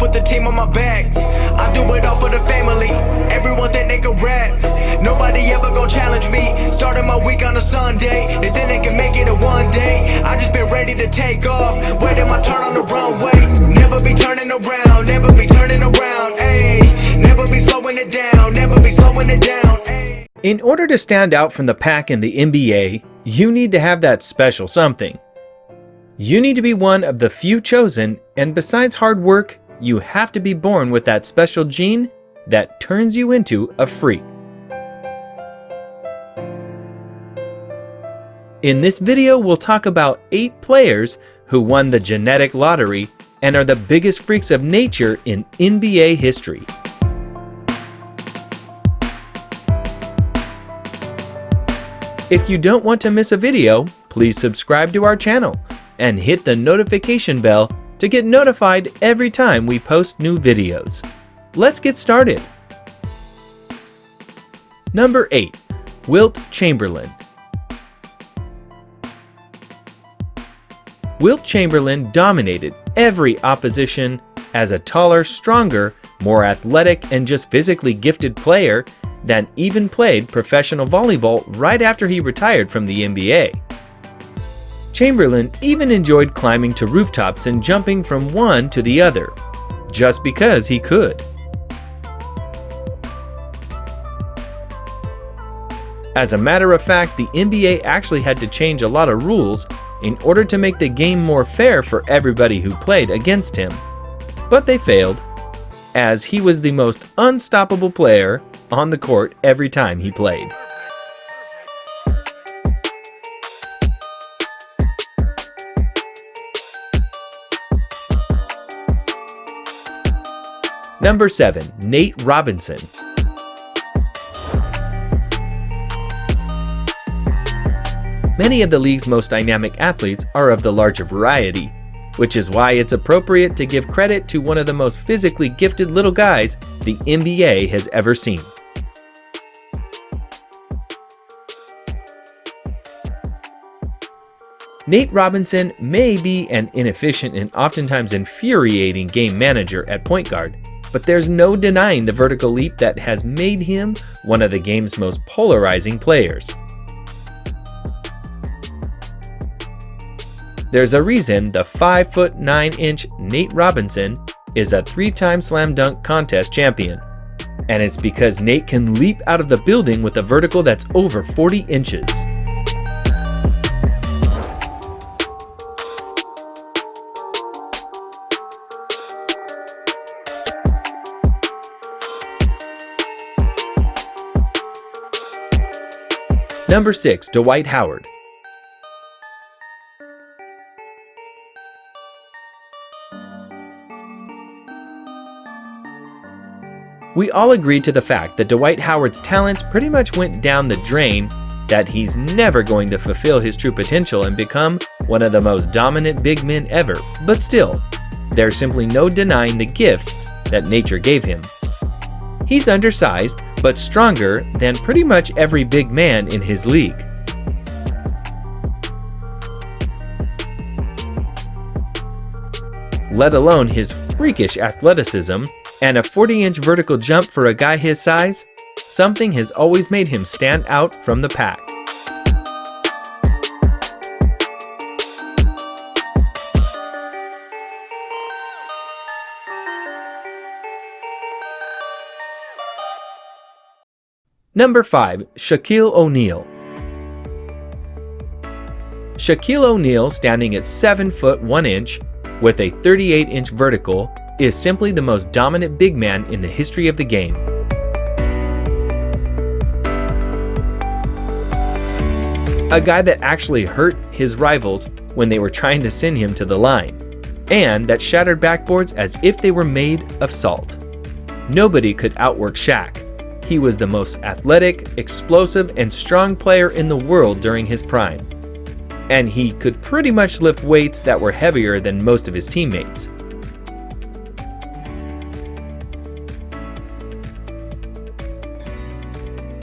put the team on my back. I do it all for the family. Everyone think they can rap. Nobody ever gon' challenge me. Starting my week on a Sunday. They think they can make it in one day. I just been ready to take off. Waiting my turn on the runway. Never be turning around. Never be turning around. Ayy. Never be slowing it down. Never be slowing it down. Ayy. In order to stand out from the pack in the NBA, you need to have that special something. You need to be one of the few chosen, and besides hard work, you have to be born with that special gene that turns you into a freak. In this video, we'll talk about 8 players who won the genetic lottery and are the biggest freaks of nature in NBA history. If you don't want to miss a video, please subscribe to our channel and hit the notification bell to get notified every time we post new videos. Let's get started. Number 8. Wilt Chamberlain. Wilt Chamberlain dominated every opposition as a taller, stronger, more athletic, and just physically gifted player that even played professional volleyball right after he retired from the NBA. Chamberlain even enjoyed climbing to rooftops and jumping from one to the other, just because he could. As a matter of fact, the NBA actually had to change a lot of rules in order to make the game more fair for everybody who played against him. But they failed, as he was the most unstoppable player on the court every time he played. Number 7. Nate Robinson. Many of the league's most dynamic athletes are of the larger variety, which is why it's appropriate to give credit to one of the most physically gifted little guys the NBA has ever seen. Nate Robinson may be an inefficient and oftentimes infuriating game manager at point guard, but there's no denying the vertical leap that has made him one of the game's most polarizing players. There's a reason the 5'9" Nate Robinson is a 3-time slam dunk contest champion, and it's because Nate can leap out of the building with a vertical that's over 40 inches. Number 6. Dwight Howard. We all agree to the fact that Dwight Howard's talents pretty much went down the drain, that he's never going to fulfill his true potential and become one of the most dominant big men ever, but still, there's simply no denying the gifts that nature gave him. He's undersized, but stronger than pretty much every big man in his league. Let alone his freakish athleticism and a 40-inch vertical jump for a guy his size, something has always made him stand out from the pack. Number 5. Shaquille O'Neal. Shaquille O'Neal, standing at 7 foot 1 inch with a 38-inch vertical, is simply the most dominant big man in the history of the game. A guy that actually hurt his rivals when they were trying to send him to the line, and that shattered backboards as if they were made of salt. Nobody could outwork Shaq. He was the most athletic, explosive, and strong player in the world during his prime. And he could pretty much lift weights that were heavier than most of his teammates.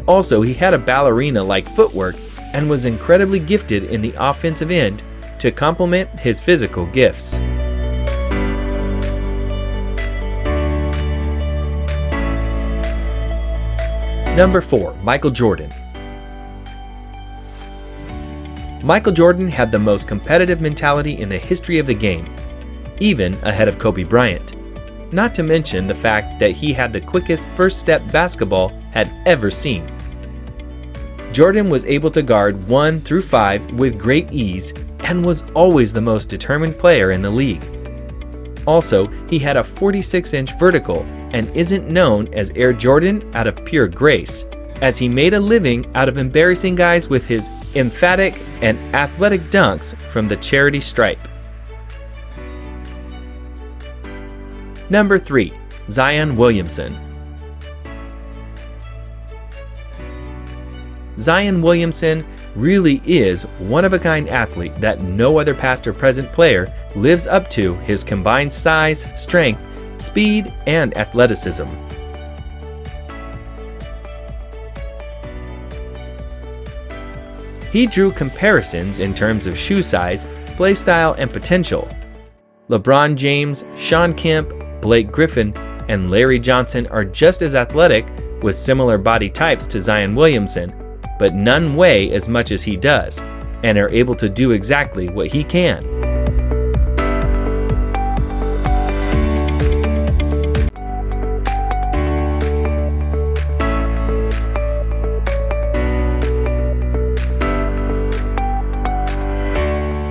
Also, he had a ballerina-like footwork and was incredibly gifted in the offensive end to complement his physical gifts. Number 4. Michael Jordan. Michael Jordan had the most competitive mentality in the history of the game, even ahead of Kobe Bryant. Not to mention the fact that he had the quickest first step basketball had ever seen. Jordan was able to guard 1 through 5 with great ease and was always the most determined player in the league. Also, he had a 46-inch vertical and isn't known as Air Jordan out of pure grace, as he made a living out of embarrassing guys with his emphatic and athletic dunks from the charity stripe. Number 3. Zion Williamson. Zion Williamson really is one-of-a-kind athlete that no other past or present player lives up to his combined size, strength, speed, and athleticism. He drew comparisons in terms of shoe size, play style, and potential. LeBron James, Shawn Kemp, Blake Griffin, and Larry Johnson are just as athletic with similar body types to Zion Williamson, but none weigh as much as he does, and are able to do exactly what he can.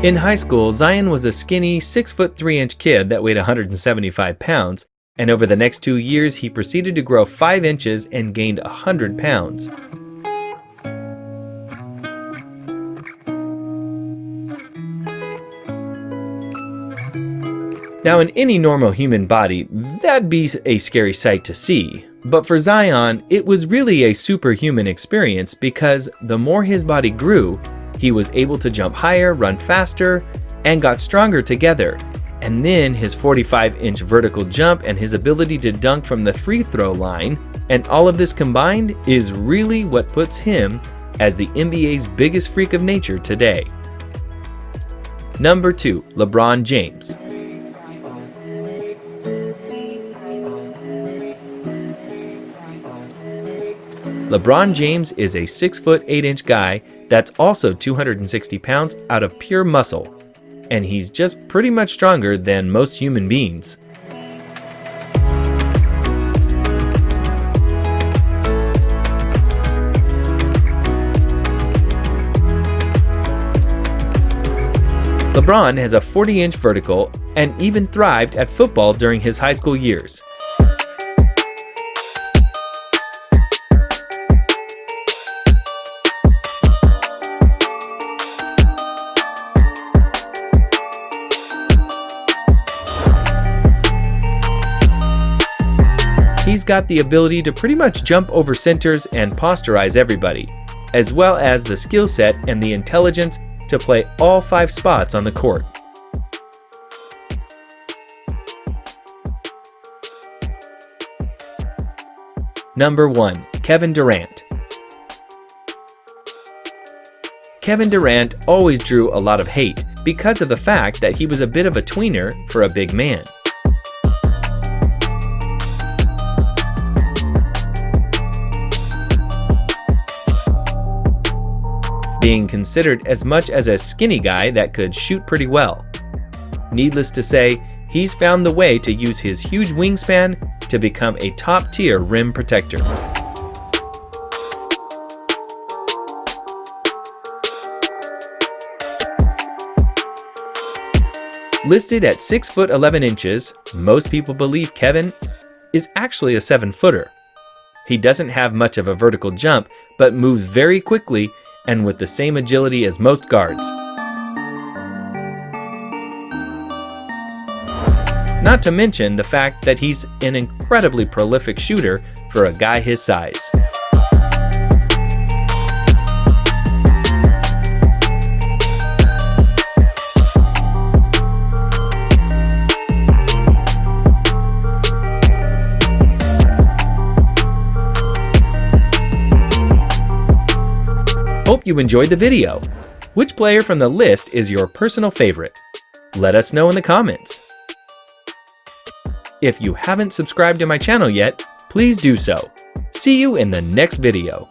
In high school, Zion was a skinny 6'3" kid that weighed 175 pounds, and over the next 2 years he proceeded to grow 5 inches and gained 100 pounds. Now, in any normal human body, that'd be a scary sight to see. But for Zion, it was really a superhuman experience because the more his body grew, he was able to jump higher, run faster, and got stronger together. And then his 45-inch vertical jump and his ability to dunk from the free throw line, and all of this combined is really what puts him as the NBA's biggest freak of nature today. Number 2. LeBron James. LeBron James is a 6'8" guy that's also 260 pounds out of pure muscle, and he's just pretty much stronger than most human beings. LeBron has a 40-inch vertical and even thrived at football during his high school years. He's got the ability to pretty much jump over centers and posterize everybody, as well as the skill set and the intelligence to play all 5 spots on the court. Number 1. Kevin Durant. Kevin Durant always drew a lot of hate because of the fact that he was a bit of a tweener for a big man. Being considered as much as a skinny guy that could shoot pretty well. Needless to say, he's found the way to use his huge wingspan to become a top-tier rim protector. Listed at 6'11", most people believe Kevin is actually a 7-footer. He doesn't have much of a vertical jump, but moves very quickly and with the same agility as most guards. Not to mention the fact that he's an incredibly prolific shooter for a guy his size. Hope you enjoyed the video. Which player from the list is your personal favorite? Let us know in the comments. If you haven't subscribed to my channel yet, please do so. See you in the next video.